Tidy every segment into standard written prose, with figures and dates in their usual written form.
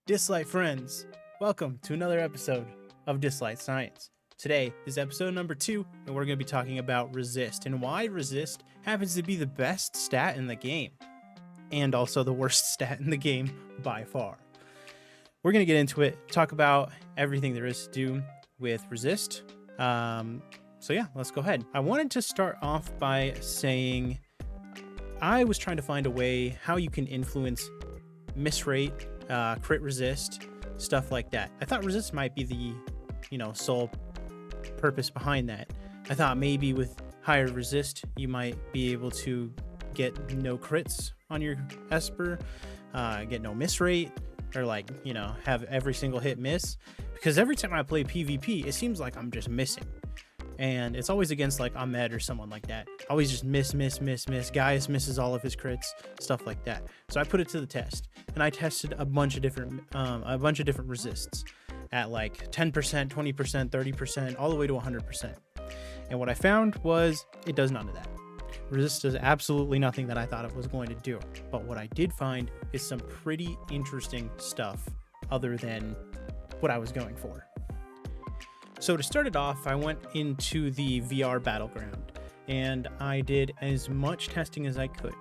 Dislyte friends, welcome to another episode of Dislyte Science. Today is episode number 2, and we're going to be talking about resist and why resist happens to be the best stat in the game, and also the worst stat in the game by far. We're going to get into it, talk about everything there is to do with resist. So yeah, let's go ahead. I wanted to start off by saying I was trying to find a way how you can influence miss rate, crit resist, stuff like that. I thought resist might be the, sole purpose behind that. I thought maybe with higher resist, you might be able to get no crits on your Esper, get no miss rate, or have every single hit miss. Because every time I play PvP, it seems like I'm just missing. And it's always against Ahmed or someone like that. Always just miss. Gaius misses all of his crits, stuff like that. So I put it to the test, and I tested a bunch of different resists at 10%, 20%, 30%, all the way to 100%. And what I found was it does none of that. Resist does absolutely nothing that I thought it was going to do. But what I did find is some pretty interesting stuff other than what I was going for. So to start it off, I went into the VR battleground and I did as much testing as I could.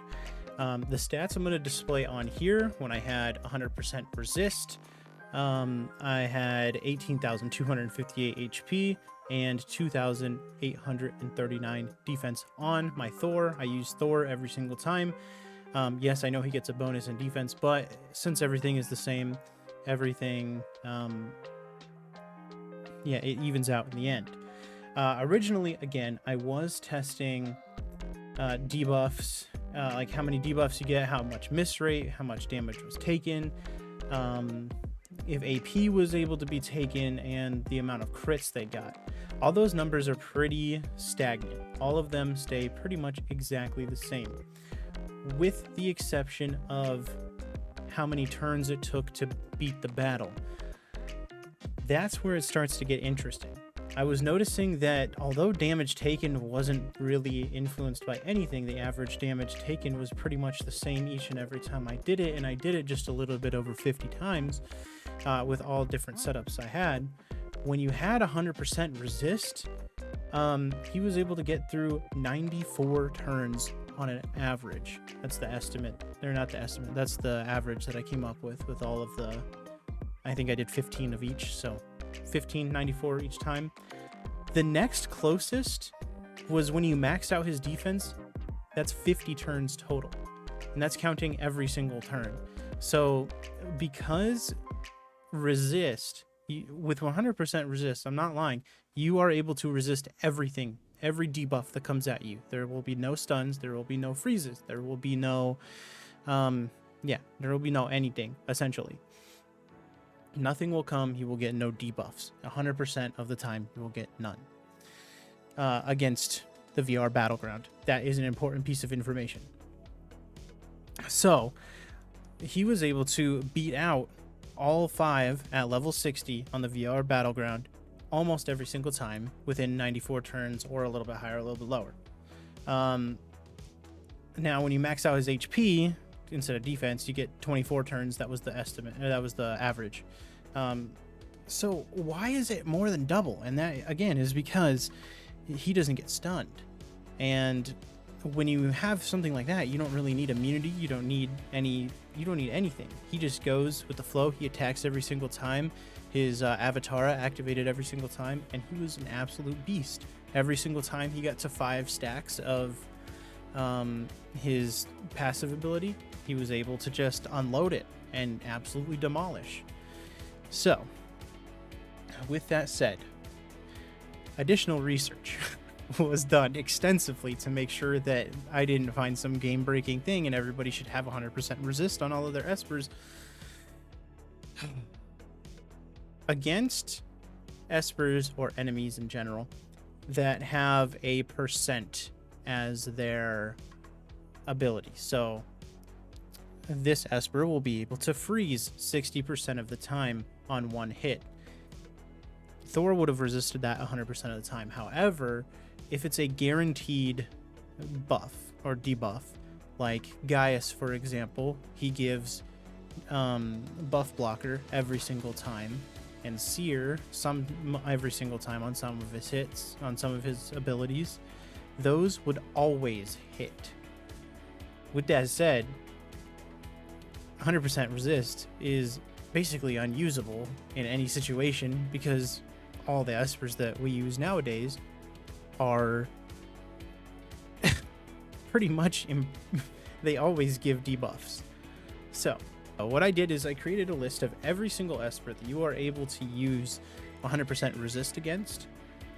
The stats I'm going to display on here: when I had 100% resist, I had 18,258 HP and 2,839 defense on my Thor. I use Thor every single time. Yes, I know he gets a bonus in defense, but since everything is the same, it evens out in the end. Originally, again, I was testing debuffs, like how many debuffs you get, how much miss rate, how much damage was taken, if AP was able to be taken, and the amount of crits they got. All those numbers are pretty stagnant. All of them stay pretty much exactly the same, with the exception of how many turns it took to beat the battle. That's where it starts to get interesting. I was noticing that although damage taken wasn't really influenced by anything, the average damage taken was pretty much the same each and every time I did it, and I did it just a little bit over 50 times with all different setups I had. When you had 100% resist, he was able to get through 94 turns on an average. That's the estimate. They're not the estimate. That's the average that I came up with all of the... I think I did 15 of each, so 15, 94 each time. The next closest was when you maxed out his defense. That's 50 turns total, and that's counting every single turn. So because resist, with 100% resist, I'm not lying, you are able to resist everything, every debuff that comes at you. There will be no stuns, there will be no freezes, there will be no, there will be no anything, essentially. Nothing will come. You will get no debuffs. 100% of the time, you will get none. Against the VR battleground. That is an important piece of information. So, he was able to beat out all 5 at level 60 on the VR battleground almost every single time within 94 turns, or a little bit higher, a little bit lower. Now, when you max out his HP, instead of defense, you get 24 turns. That was the estimate. That was the average. So why is it more than double? And that, again, is because he doesn't get stunned. And when you have something like that, you don't really need immunity. You don't need anything. He just goes with the flow. He attacks every single time. His Avatara activated every single time, and he was an absolute beast. Every single time he got to 5 stacks of his passive ability, he was able to just unload it and absolutely demolish. So, with that said, additional research was done extensively to make sure that I didn't find some game-breaking thing and everybody should have 100% resist on all of their Espers. Against Espers, or enemies in general, that have a percent as their ability. So this Esper will be able to freeze 60% of the time on one hit. Thor would have resisted that 100% of the time. However, if it's a guaranteed buff or debuff, like Gaius, for example, he gives buff blocker every single time, and sear every single time on some of his hits, on some of his abilities, those would always hit. With that said, 100% resist is basically unusable in any situation because all the espers that we use nowadays are pretty much they always give debuffs. So what I did is I created a list of every single esper that you are able to use 100% resist against,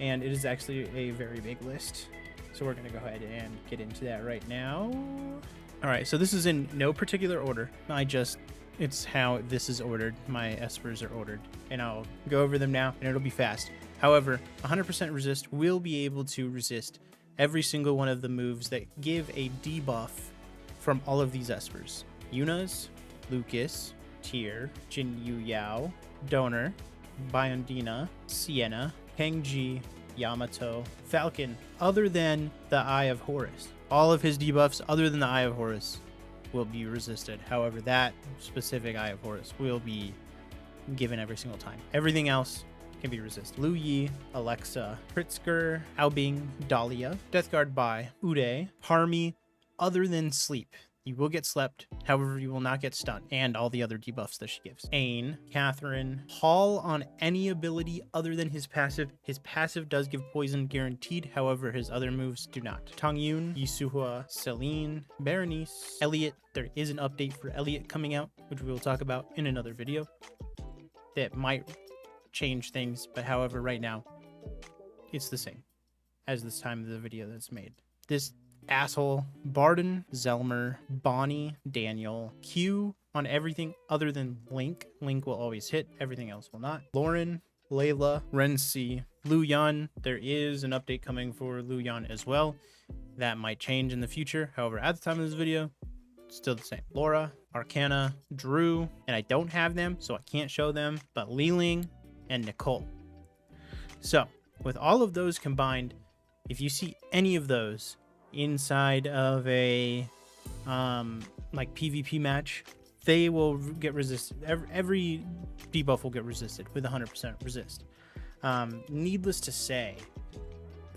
and it is actually a very big list. So we're going to go ahead and get into that right now. All right, so this is in no particular order. It's how this is ordered. My espers are ordered, and I'll go over them now, and it'll be fast. However, 100% resist will be able to resist every single one of the moves that give a debuff from all of these espers. Yuna's, Lucas, Tyr, Jin Yu Yao, Donor, Biondina, Sienna, Pengji, Yamato, Falcon, other than the Eye of Horus. All of his debuffs other than the Eye of Horus will be resisted. However, that specific Eye of Horus will be given every single time. Everything else can be resisted. Lu Yi, Alexa, Pritzker, Aobing, Dahlia, Deathguard Bai, Uday, Harmi, other than sleep. You will get slept, however, you will not get stunned, and all the other debuffs that she gives. Ain, Catherine, Hall on any ability other than his passive. His passive does give poison guaranteed, however, his other moves do not. Tongyun, Yisuhua, Celine, Berenice, Elliot. There is an update for Elliot coming out, which we will talk about in another video. That might change things, but however, right now, it's the same as this time of the video that's made. This asshole, Barden, Zelmer, Bonnie, Daniel, Q on everything other than Link. Link will always hit, everything else will not. Lauren, Layla, Renzi, Lu Yan. There is an update coming for Lu Yan as well. That might change in the future. However, at the time of this video, it's still the same. Laura, Arcana, Drew, and I don't have them, so I can't show them, but Liling and Nicole. So, with all of those combined, if you see any of those inside of a like PvP match, they will get resisted. Every debuff will get resisted with 100% resist. Needless to say,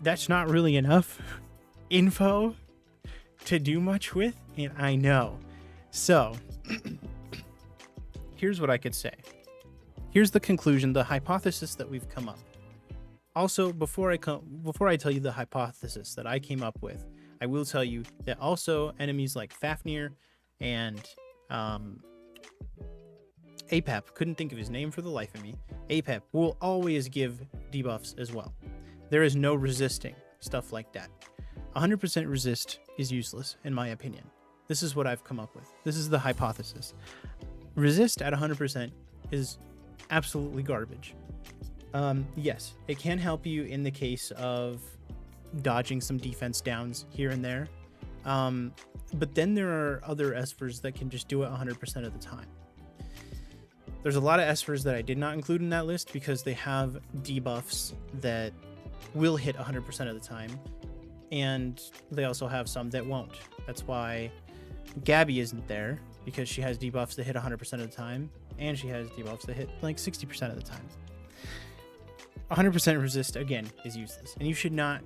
that's not really enough info to do much with, and I know. So here's what I could say. Here's the conclusion, the hypothesis that we've come up. Also, before I tell you the hypothesis that I came up with, I will tell you that also enemies like Fafnir and Apep, couldn't think of his name for the life of me, Apep will always give debuffs as well. There is no resisting stuff like that. 100% resist is useless, in my opinion. This is what I've come up with. This is the hypothesis. Resist at 100% is absolutely garbage. Yes, it can help you in the case of dodging some defense downs here and there. But then there are other espers that can just do it 100% of the time. There's a lot of espers that I did not include in that list because they have debuffs that will hit 100% of the time. And they also have some that won't. That's why Gabby isn't there, because she has debuffs that hit 100% of the time. And she has debuffs that hit like 60% of the time. 100% resist, again, is useless. And you should not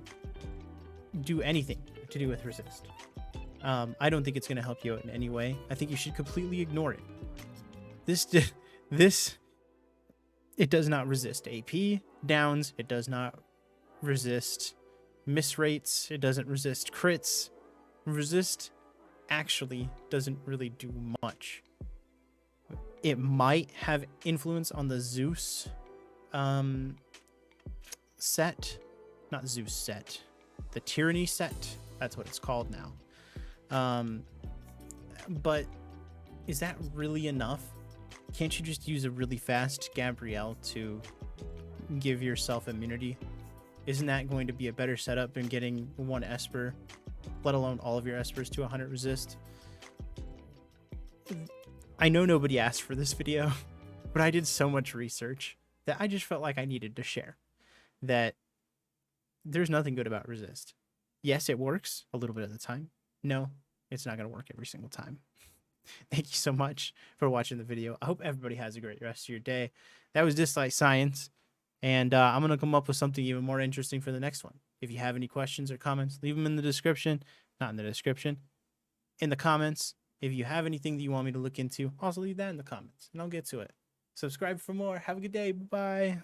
do anything to do with resist. I don't think it's going to help you out in any way. I think you should completely ignore it. It does not resist AP downs. It does not resist miss rates. It doesn't resist crits. Resist actually doesn't really do much. It might have influence on the Zeus set. Not Zeus set. The Tyranny set. That's what it's called now. But is that really enough? Can't you just use a really fast Gabrielle to give yourself immunity? Isn't that going to be a better setup than getting one Esper, let alone all of your Espers to 100 resist? I know nobody asked for this video, but I did so much research that I just felt like I needed to share that there's nothing good about resist. Yes, it works a little bit at the time. No, it's not going to work every single time. Thank you so much for watching the video. I hope everybody has a great rest of your day. That was Dislyte Science, and I'm going to come up with something even more interesting for the next one. If you have any questions or comments, leave them in the description. Not in the description, in the comments. If you have anything that you want me to look into, also leave that in the comments, and I'll get to it. Subscribe for more. Have a good day. Bye-bye.